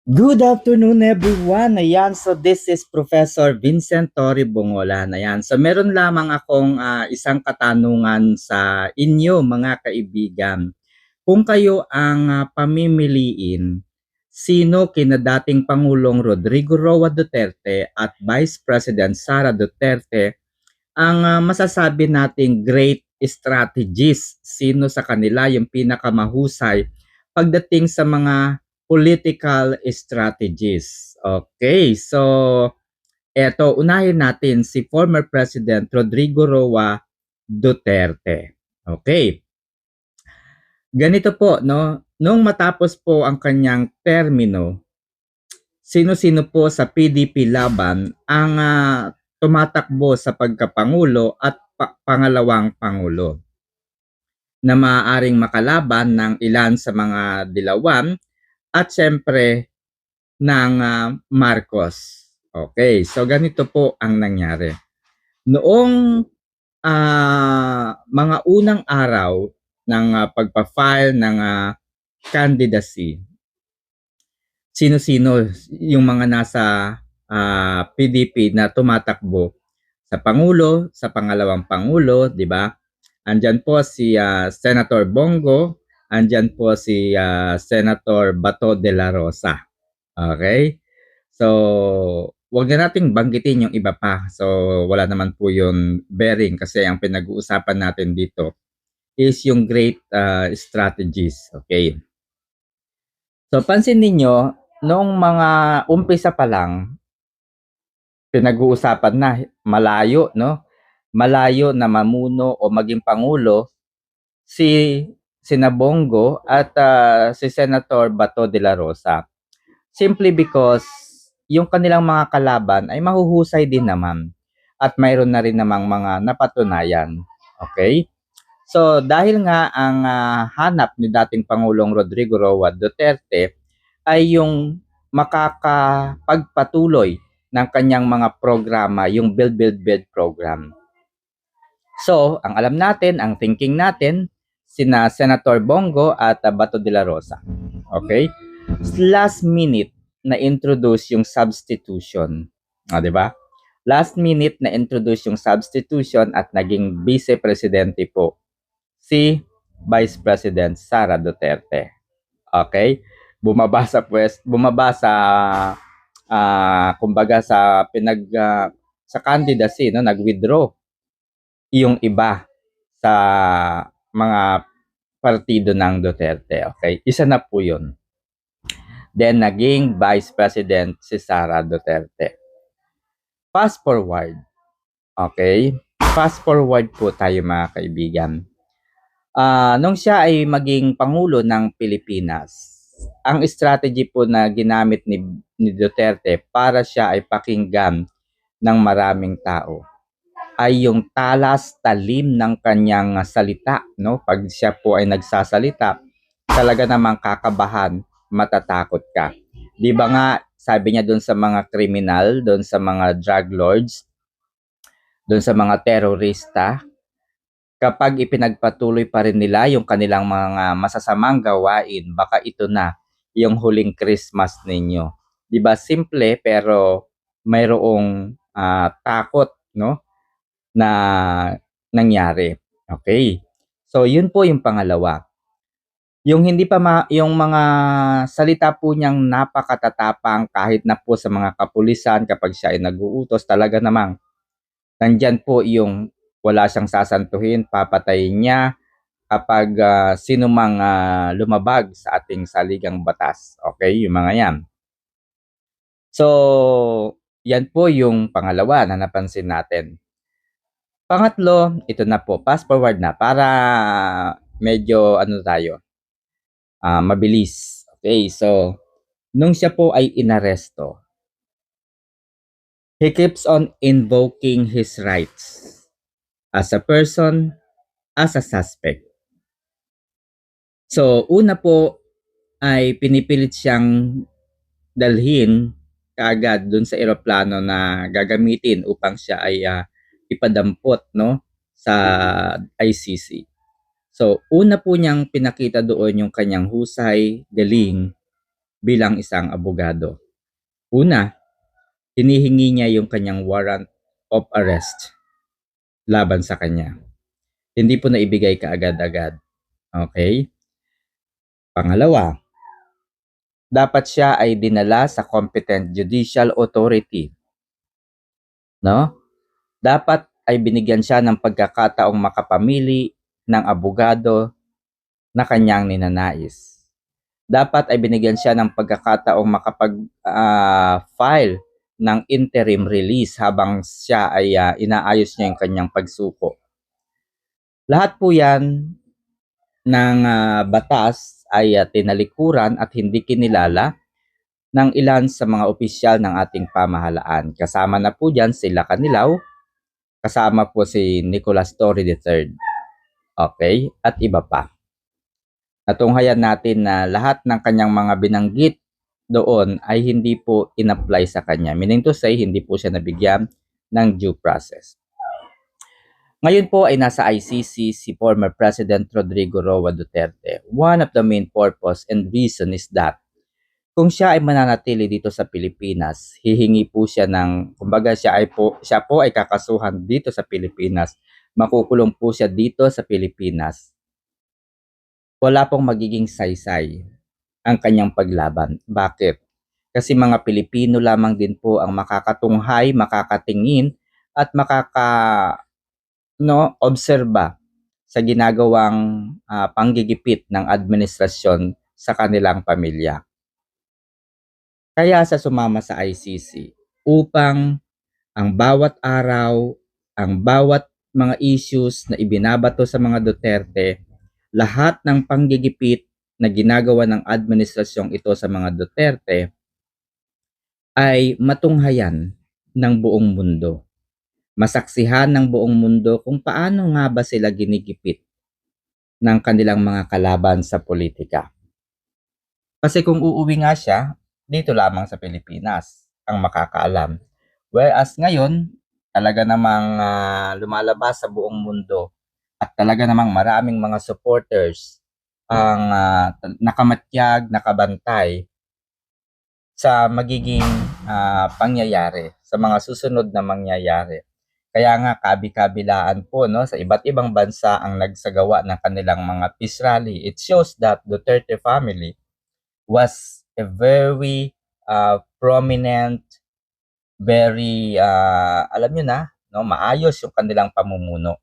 Good afternoon everyone. Ayan, so this is Professor Vincent Torre Bongolan. Ayan, so meron lamang akong isang katanungan sa inyo mga kaibigan. Kung kayo ang pamimiliin, sino kina dating Pangulong Rodrigo Roa Duterte at Vice President Sara Duterte ang masasabi nating great strategies? Sino sa kanila yung pinakamahusay pagdating sa mga political strategies? Okay, so eto, unahin natin si former President Rodrigo Roa Duterte. Okay, ganito po, no? Nung matapos po ang kanyang termino, sino-sino po sa PDP laban ang tumatakbo sa pagkapangulo at pangalawang pangulo na maaaring makalaban ng ilan sa mga dilawan at syempre ng Marcos. Okay, so ganito po ang nangyari. Noong mga unang araw ng pagpa-file ng candidacy, sino-sino yung mga nasa PDP na tumatakbo sa Pangulo, sa pangalawang Pangulo, di ba? Andyan po si Senator Bongo, andyan po si Senator Bato de la Rosa. Okay? So, wag na nating banggitin yung iba pa. So, wala naman po yung bearing kasi ang pinag-uusapan natin dito is yung great strategies. Okay? So, pansin ninyo, noong mga umpisa pa lang, pinag-uusapan na malayo, no? Malayo na mamuno o maging pangulo si Sinabongo at si Senator Bato de la Rosa. Simply because yung kanilang mga kalaban ay mahuhusay din naman at mayroon na rin namang mga napatunayan. Okay? So dahil nga ang hanap ni dating Pangulong Rodrigo Roa Duterte ay yung makakapagpatuloy ng kanyang mga programa, yung Build Build Build program. So, ang alam natin, ang thinking natin, sina Senator Bongo at Bato de la Rosa. Okay? Last minute na introduce yung substitution. Di ba? Last minute na introduce yung substitution at naging vice presidente po si Vice President Sara Duterte. Okay? Bumaba sa kumbaga sa sa candidacy, no, nag-withdraw yung iba sa mga partido ng Duterte. Okay? Isa na po yun. Then, naging Vice President si Sara Duterte. Fast forward. Okay? Fast forward po tayo mga kaibigan. Nung siya ay maging Pangulo ng Pilipinas, ang strategy po na ginamit ni Duterte para siya ay pakinggan ng maraming tao ay yung talas talim ng kanyang salita, no? Pag siya po ay nagsasalita, talaga namang kakabahan, matatakot ka. 'Di ba nga sabi niya doon sa mga kriminal, doon sa mga drug lords, doon sa mga terorista, kapag ipinagpatuloy pa rin nila yung kanilang mga masasamang gawain, baka ito na yung huling Christmas ninyo. 'Di ba simple pero mayroong takot, no? Na nangyari. Okay. So, yun po yung pangalawa. Yung hindi pa yung mga salita po niyang napakatatapang kahit na po sa mga kapulisan kapag siya ay nag-uutos, talaga namang nandyan po yung wala siyang sasantuhin, papatayin niya kapag sino mang lumabag sa ating saligang batas. Okay, yung mga yan. So, yan po yung pangalawa na napansin natin. Pangatlo, ito na po, fast forward na para medyo tayo, mabilis. Okay, so nung siya po ay inaresto, he keeps on invoking his rights as a person, as a suspect. So una po ay pinipilit siyang dalhin kaagad dun sa eroplano na gagamitin upang siya ay ipadampot, no, sa ICC. So, una po niyang pinakita doon yung kanyang husay, galing, bilang isang abogado. Una, hinihingi niya yung kanyang warrant of arrest laban sa kanya. Hindi po naibigay kaagad-agad. Okay? Pangalawa, dapat siya ay dinala sa competent judicial authority. No? Dapat ay binigyan siya ng pagkakataong makapamili ng abogado na kanyang ninanais. Dapat ay binigyan siya ng pagkakataong makapag-file ng interim release habang siya ay inaayos niya yung kanyang pagsuko. Lahat po yan ng batas ay tinalikuran at hindi kinilala ng ilan sa mga opisyal ng ating pamahalaan. Kasama na po dyan sila Kanilaw, kasama po si Nicolas Torre III. Okay? At iba pa. Natunghayan natin na lahat ng kanyang mga binanggit doon ay hindi po in-apply sa kanya. Meaning to say, hindi po siya nabigyan ng due process. Ngayon po ay nasa ICC si former President Rodrigo Roa Duterte. One of the main purpose and reason is that kung siya ay mananatili dito sa Pilipinas, hihingi po siya ng, kumbaga siya po ay kakasuhan dito sa Pilipinas, makukulong po siya dito sa Pilipinas. Wala pong magiging saysay ang kanyang paglaban. Bakit? Kasi mga Pilipino lamang din po ang makakatunghay, makakatingin at obserba sa ginagawang panggigipit ng administrasyon sa kanilang pamilya. Kaya sa sumama sa ICC upang ang bawat araw, ang bawat mga issues na ibinabato sa mga Duterte, lahat ng panggigipit na ginagawa ng administrasyong ito sa mga Duterte ay matunghayan ng buong mundo. Masaksihan ng buong mundo kung paano nga ba sila ginigipit ng kanilang mga kalaban sa politika. Kasi kung uuwi nga siya, dito lamang sa Pilipinas ang makakaalam. Whereas ngayon, talaga namang lumalabas sa buong mundo at talaga namang maraming mga supporters ang nakamatyag, nakabantay sa magiging pangyayari, sa mga susunod na mangyayari. Kaya nga kabi-kabilaan po sa iba't ibang bansa ang nagsagawa ng kanilang mga peace rally. It shows that Duterte family was a very prominent, very alam niyo na, maayos yung kanilang pamumuno.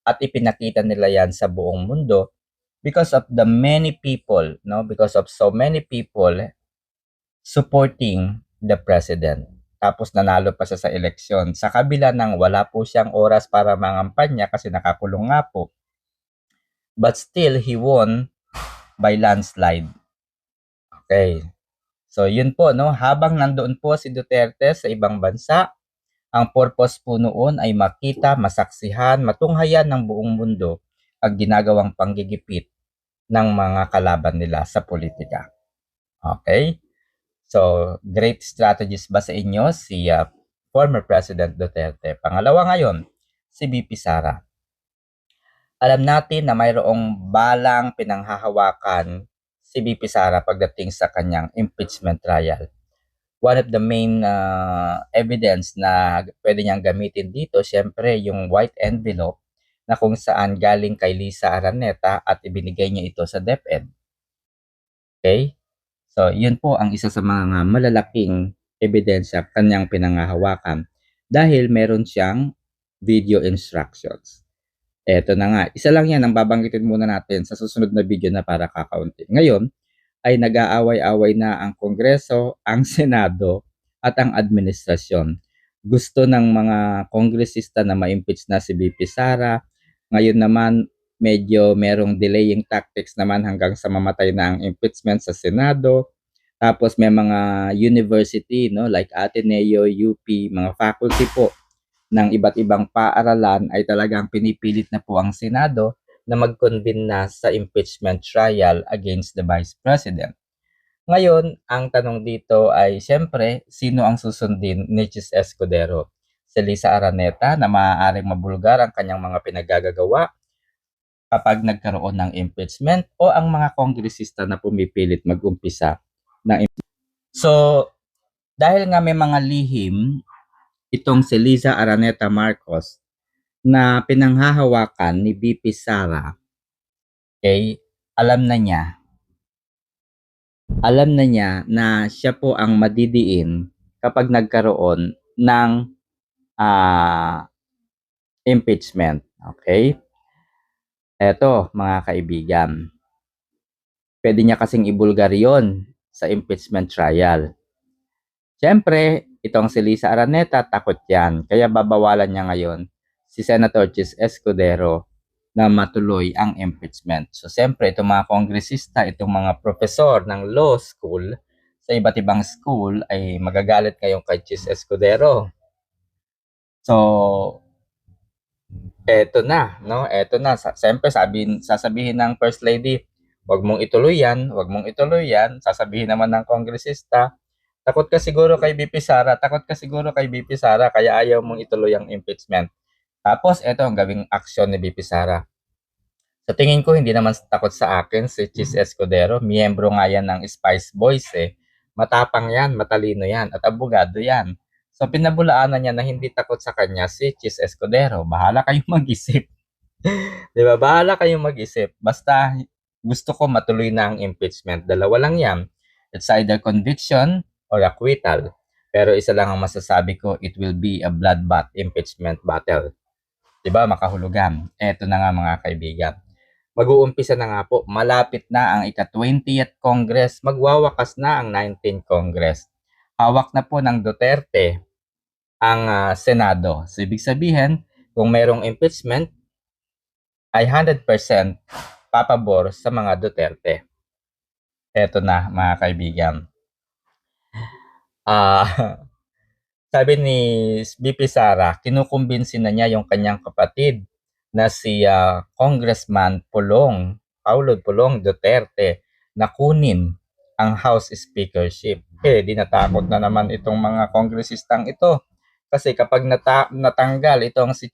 At ipinakita nila yan sa buong mundo because of the many people, because of so many people supporting the president. Tapos nanalo pa siya sa eleksyon. Sa kabila ng wala po siyang oras para mangampanya kasi nakakulong nga po. But still, he won by landslide. Okay. So, yun po, habang nandoon po si Duterte sa ibang bansa, ang purpose po noon ay makita, masaksihan, matunghayan ng buong mundo ang ginagawang panggigipit ng mga kalaban nila sa politika. Okay? So, great strategies ba sa inyo si former President Duterte? Pangalawa ngayon, si VP Sara. Alam natin na mayroong balang pinanghahawakan si VP Sara pagdating sa kanyang impeachment trial. One of the main evidence na pwede niyang gamitin dito, syempre yung white envelope na kung saan galing kay Lisa Araneta at ibinigay niya ito sa DepEd. Okay? So, yun po ang isa sa mga malalaking ebidensya kanyang pinanghahawakan dahil meron siyang video instructions. Eto na nga, isa lang yan ang babanggitin muna natin sa susunod na video na para kakaunti. Ngayon, ay nag-aaway-away na ang Kongreso, ang Senado, at ang administrasyon. Gusto ng mga kongresista na ma-impeach na si VP Sara. Ngayon naman, medyo merong delaying tactics naman hanggang sa mamatay na ang impeachment sa Senado. Tapos may mga university, like Ateneo, UP, mga faculty po ng iba't ibang paaralan ay talagang pinipilit na po ang Senado na mag-convene na sa impeachment trial against the Vice President. Ngayon, ang tanong dito ay siyempre, sino ang susundin ni Chis Escudero? Si Lisa Araneta na maaaring mabulgar ang kanyang mga pinagagagawa kapag nagkaroon ng impeachment o ang mga kongresista na pumipilit mag-umpisa ng impeachment? So, dahil nga may mga lihim itong si Liza Araneta Marcos na pinanghahawakan ni VP Sara, okay, alam na niya, alam na niya na siya po ang madidiin kapag nagkaroon ng ah, impeachment. Okay? Eto, mga kaibigan, pwede niya kasing ibulgar yon sa impeachment trial. Siyempre, itong si Lisa Araneta, takot yan. Kaya babawalan niya ngayon si Senator Chis Escudero na matuloy ang impeachment. So, siyempre, itong mga kongresista, itong mga profesor ng law school sa iba't ibang school ay magagalit kayong kay Chis Escudero. So, eto na, no? Eto na. Siyempre, sasabihin ng First Lady, wag mong ituloy yan, wag mong ituloy yan. Sasabihin naman ng kongresista, takot ka siguro kay BP Sara, takot ka siguro kay BP Sara, kaya ayaw mong ituloy ang impeachment. Tapos, eto ang gawing aksyon ni BP Sara. Sa tingin ko, hindi naman takot sa akin si Chis Escudero. Miyembro nga yan ng Spice Boys eh. Matapang yan, matalino yan, at abogado yan. So, pinabulaanan niya na hindi takot sa kanya si Chis Escudero. Bahala kayong mag-isip. Di ba? Bahala kayong mag-isip. Basta gusto ko matuloy na ang impeachment. Dalawa lang yan. It's either conviction or acquittal. Pero isa lang ang masasabi ko, it will be a bloodbath impeachment battle. Di ba? Makahulugan. Eto na nga mga kaibigan. Mag-uumpisa na nga po. Malapit na ang ika-20th Congress. Magwawakas na ang 19th Congress. Hawak na po ng Duterte ang Senado. So, ibig sabihin, kung merong impeachment, ay 100% papabor sa mga Duterte. Eto na, mga kaibigan. Sabi ni BP Sara, kinukumbinsin na niya yung kanyang kapatid na si Congressman Paulo Pulong Duterte na kunin ang House Speakership. Di natakot na naman itong mga kongresistang ito. Kasi kapag natanggal itong si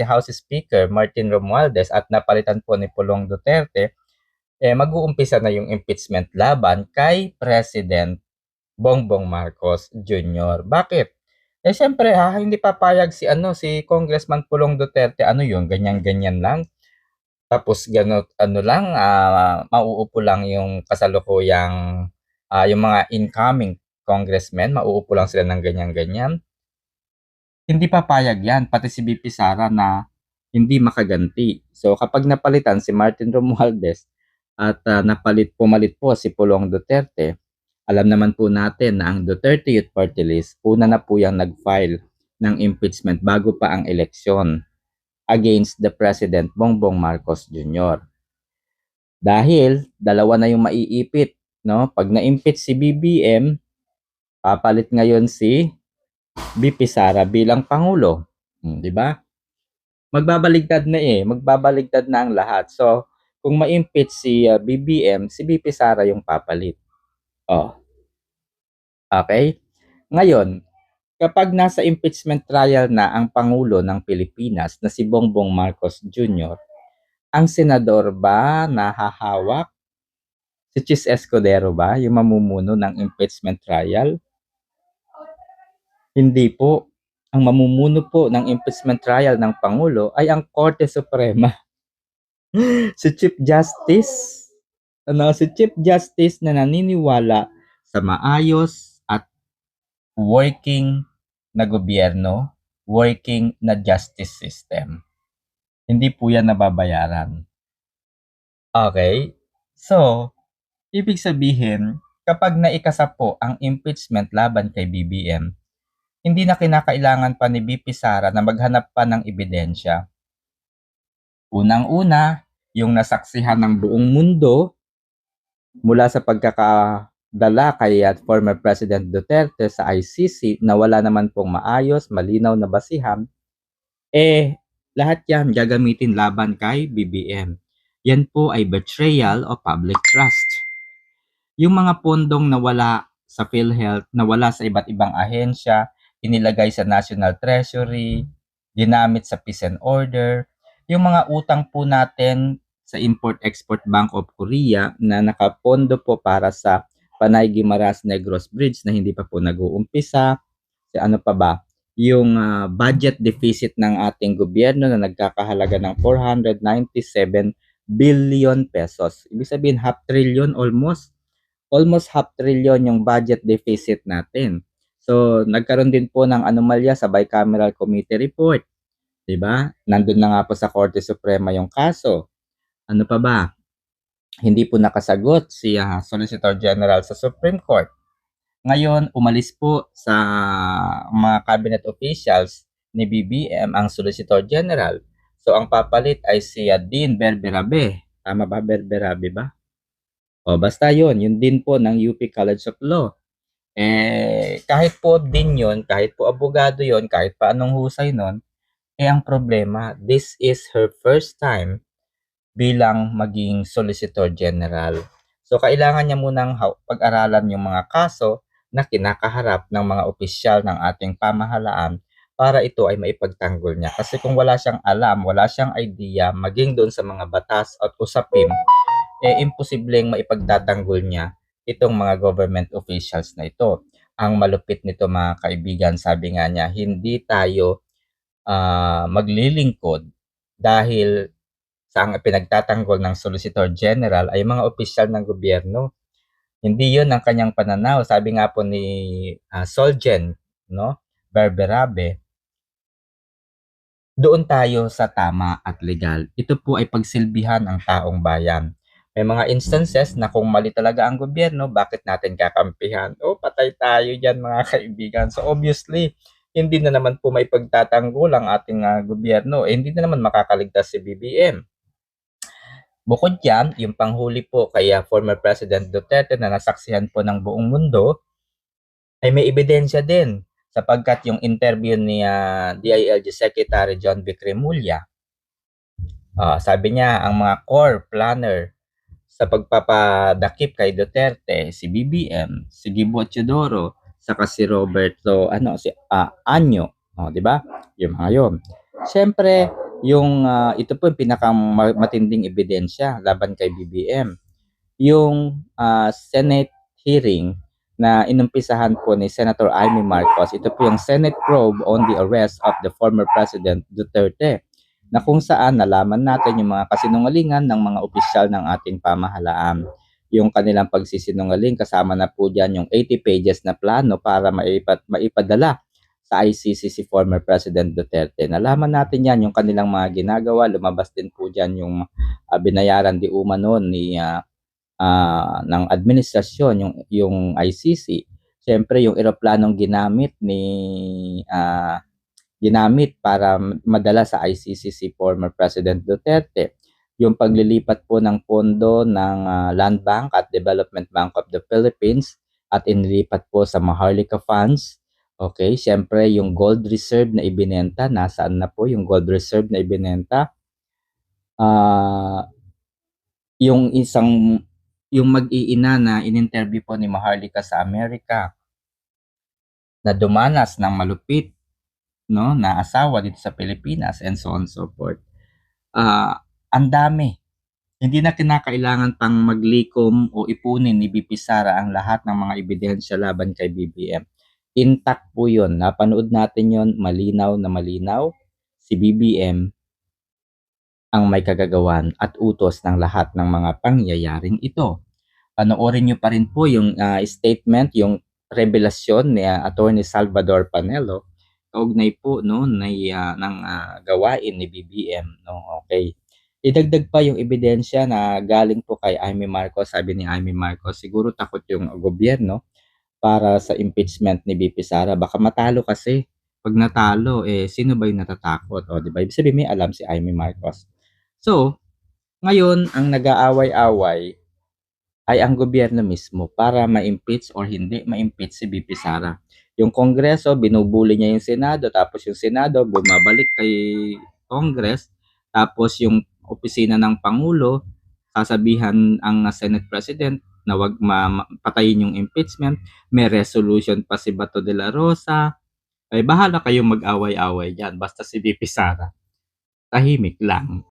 House Speaker Martin Romualdez at napalitan po ni Pulong Duterte, mag-uumpisa na yung impeachment laban kay President Bongbong Marcos Jr. Bakit? Siyempre hindi papayag si Congressman Pulong Duterte, ganyan-ganyan lang. Tapos mauupo lang yung kasalukuyang yung mga incoming congressmen, mauupo lang sila ng ganyan-ganyan. Hindi papayag yan, pati si BP Sara na hindi makaganti. So kapag napalitan si Martin Romualdez at pumalit po si Pulong Duterte, alam naman po natin na ang Duterte Youth Party List, una na po yung nag-file ng impeachment bago pa ang eleksyon against the President Bongbong Marcos Jr. Dahil dalawa na yung maiipit, no? Pag na-impeach si BBM, papalit ngayon si BP Sara bilang Pangulo. Di ba? Magbabaligtad na ang lahat. So, kung ma-impeach si BBM, si BP Sara yung papalit. Okay? Ngayon, kapag nasa impeachment trial na ang Pangulo ng Pilipinas na si Bongbong Marcos Jr., ang senador ba na hahawak? Si Chis Escudero ba yung mamumuno ng impeachment trial? Hindi po. Ang mamumuno po ng impeachment trial ng Pangulo ay ang Korte Suprema. Si Chief Justice. Si Chief Justice na naniniwala sa maayos at working na gobyerno, working na justice system. Hindi po yan nababayaran. Okay? So, ibig sabihin, kapag naikasa po ang impeachment laban kay BBM, hindi na kinakailangan pa ni BP Sara na maghanap pa ng ebidensya. Unang-una, yung nasaksihan ng buong mundo mula sa pagkakadala kay former President Duterte sa ICC na wala naman pong maayos, malinaw na basihan, lahat yan gagamitin laban kay BBM. Yan po ay betrayal of public trust. Yung mga pondong nawala sa PhilHealth, nawala sa iba't ibang ahensya, inilagay sa National Treasury, ginamit sa peace and order, yung mga utang po natin sa Import-Export Bank of Korea na nakapondo po para sa Panay Guimaras Negros Bridge na hindi pa po nag-uumpisa. Ano pa ba? Yung budget deficit ng ating gobyerno na nagkakahalaga ng 497 billion pesos. Ibig sabihin half trillion almost half trillion yung budget deficit natin. So, nagkaroon din po ng anomalya sa bicameral committee report. 'Di ba? Nandun na nga po sa Korte Suprema yung kaso. Ano pa ba? Hindi po nakasagot si Solicitor General sa Supreme Court. Ngayon, umalis po sa mga cabinet officials ni BBM ang Solicitor General. So, ang papalit ay si Dean Berberabe. Tama ba? Berberabe ba? O, basta yun. Yun din po ng UP College of Law. Kahit po din yun, kahit po abogado yun, kahit pa anong husay nun, ang problema, this is her first time bilang maging Solicitor General. So, kailangan niya munang pag-aralan yung mga kaso na kinakaharap ng mga opisyal ng ating pamahalaan para ito ay maipagtanggol niya. Kasi kung wala siyang alam, wala siyang idea, maging doon sa mga batas at usapin, imposibleng maipagtatanggol niya itong mga government officials na ito. Ang malupit nito mga kaibigan, sabi nga niya, hindi tayo maglilingkod dahil sa ang pinagtatanggol ng Solicitor General ay mga opisyal ng gobyerno. Hindi yun ang kanyang pananaw. Sabi nga po ni Solgen, no? Berberabe, doon tayo sa tama at legal. Ito po ay pagsilbihan ang taong bayan. May mga instances na kung mali talaga ang gobyerno, bakit natin kakampihan? O patay tayo dyan mga kaibigan. So obviously, hindi na naman po may pagtatanggol ang ating gobyerno. Hindi na naman makakaligtas si BBM. Bukod dyan, yung panghuli po kay former President Duterte na nasaksihan po ng buong mundo, ay may ebidensya din sapagkat yung interview ni DILG Secretary John V. Cremulya, sabi niya ang mga core planner sa pagpapadakip kay Duterte, si BBM, si Gibo Teodoro, saka si Roberto, Anyo, di ba? Yung mga yun. Siyempre, ito po yung pinakamatinding ebidensya laban kay BBM. Yung Senate hearing na inumpisahan po ni Senator Amy Marcos, ito po yung Senate probe on the arrest of the former President Duterte, na kung saan nalaman natin yung mga kasinungalingan ng mga opisyal ng ating pamahalaan. Yung kanilang pagsisinungaling, kasama na po dyan yung 80 pages na plano para maipadala sa ICC si former President Duterte. Nalaman natin yan, yung kanilang mga ginagawa. Lumabas din po dyan yung binayaran di umano ng administrasyon, yung ICC. Siyempre, yung eroplanong ginamit para madala sa ICC si former President Duterte. Yung paglilipat po ng pondo ng Land Bank at Development Bank of the Philippines at inilipat po sa Maharlika Funds. Okay, siyempre yung gold reserve na ibinenta, nasaan na po yung gold reserve na ibinenta? Yung mag-iina na in-interview po ni Maharlika sa Amerika na dumanas ng malupit na asawa dito sa Pilipinas and so on and so forth. Ang dami. Hindi na kinakailangan pang maglikom o ipunin ni BP Sara ang lahat ng mga ebidensya laban kay BBM. Intact po yun. Napanood natin yun, malinaw na malinaw. Si BBM ang may kagagawan at utos ng lahat ng mga pangyayaring ito. Panoorin nyo pa rin po yung statement, yung revelasyon ni Attorney Salvador Panelo kaugnay po ng gawain ni BBM. Okay. Idagdag pa yung ebidensya na galing po kay Amy Marcos. Sabi ni Amy Marcos, siguro takot yung gobyerno para sa impeachment ni BP Sara. Baka matalo kasi. Pag natalo, sino ba yung natatakot? O, di ba? Ibig sabihin may alam si Amy Marcos. So, ngayon, ang nag-aaway-away ay ang gobyerno mismo para ma-impeach or hindi ma-impeach si BP Sara. Yung Kongreso, binubuli niya yung Senado, tapos yung Senado bumabalik kay Congress, tapos yung opisina ng Pangulo, sasabihan ang Senate President na wag patayin yung impeachment, may resolution pa si Bato de la Rosa, ay bahala kayong mag-away-away dyan, basta si BP Sara tahimik lang.